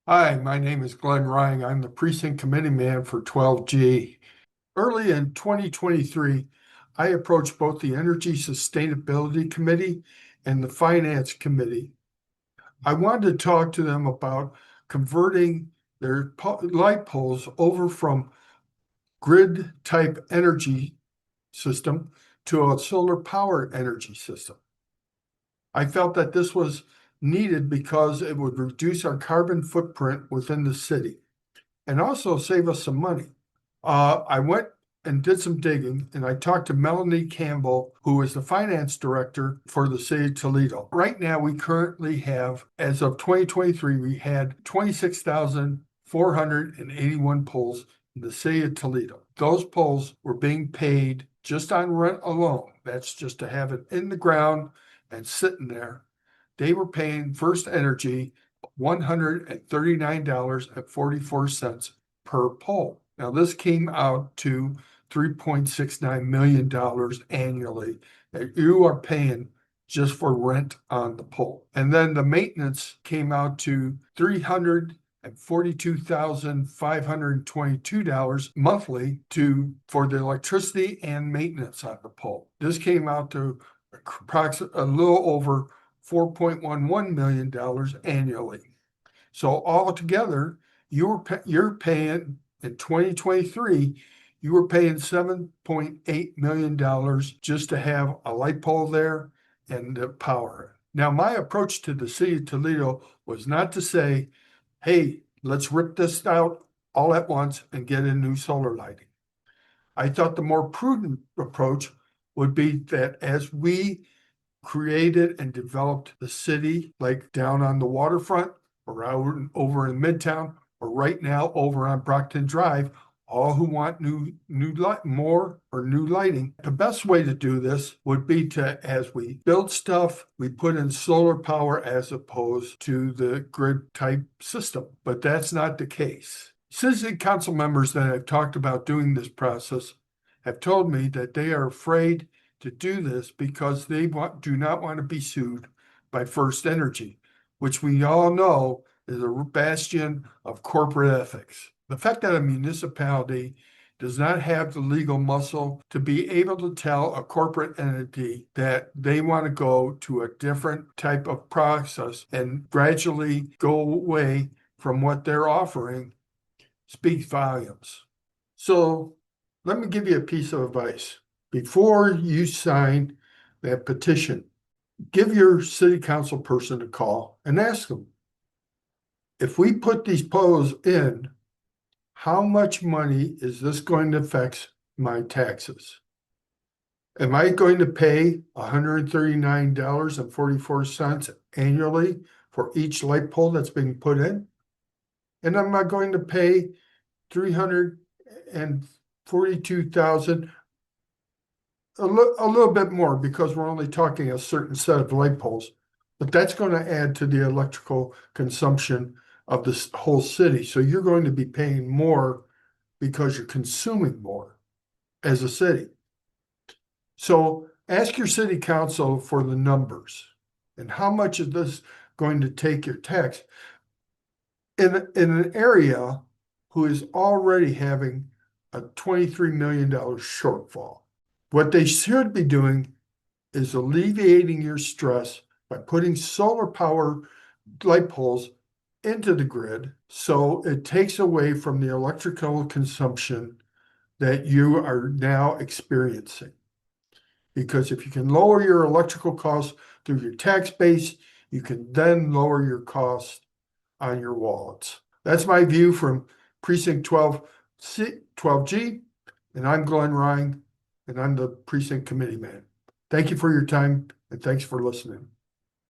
Hi, my name is Glenn Ryan. I'm the precinct committee man for 12G. Early in 2023, I approached both the Energy Sustainability Committee and the Finance Committee. I wanted to talk to them about converting their light poles over from grid type energy system to a solar power energy system. I felt that this was needed because it would reduce our carbon footprint within the city and also save us some money. I went and did some digging, and I talked to Melanie Campbell, who is the finance director for the city of Toledo. Right now, we currently have, as of 2023, we had 26,481 poles in the city of Toledo. Those poles were being paid just on rent alone. That's just to have it in the ground and sitting there. They were paying First Energy $139.44 per pole. Now, this came out to $3.69 million annually that you are paying just for rent on the pole. And then the maintenance came out to $342,522 monthly for the electricity and maintenance on the pole. This came out to approximately a little over $4.11 million annually. So altogether, you're paying in 2023, you were paying $7.8 million just to have a light pole there and the power. Now, my approach to the city of Toledo was not to say, hey, let's rip this out all at once and get a new solar lighting. I thought the more prudent approach would be that as we created and developed the city, like down on the waterfront or over in Midtown, or right now over on Brockton Drive, all who want more or new lighting. The best way to do this would be to, as we build stuff, we put in solar power as opposed to the grid type system. But that's not the case. City council members that have talked about doing this process have told me that they are afraid to do this because they do not want to be sued by First Energy, which we all know is a bastion of corporate ethics. The fact that a municipality does not have the legal muscle to be able to tell a corporate entity that they want to go to a different type of process and gradually go away from what they're offering speaks volumes. So let me give you a piece of advice. Before you sign that petition, give your city council person a call and ask them, if we put these poles in, how much money is this going to affect my taxes? Am I going to pay $139.44 annually for each light pole that's being put in? And am I going to pay $342,000, a little bit more because we're only talking a certain set of light poles, but that's going to add to the electrical consumption of this whole city. So you're going to be paying more because you're consuming more as a city. So ask your city council for the numbers and how much is this going to take your tax in an area who is already having a $23 million shortfall. What they should be doing is alleviating your stress by putting solar power light poles into the grid so it takes away from the electrical consumption that you are now experiencing. Because if you can lower your electrical costs through your tax base, you can then lower your costs on your wallets. That's my view from Precinct 12G, and I'm Glenn Ryan, and I'm the precinct committee man. Thank you for your time, and thanks for listening.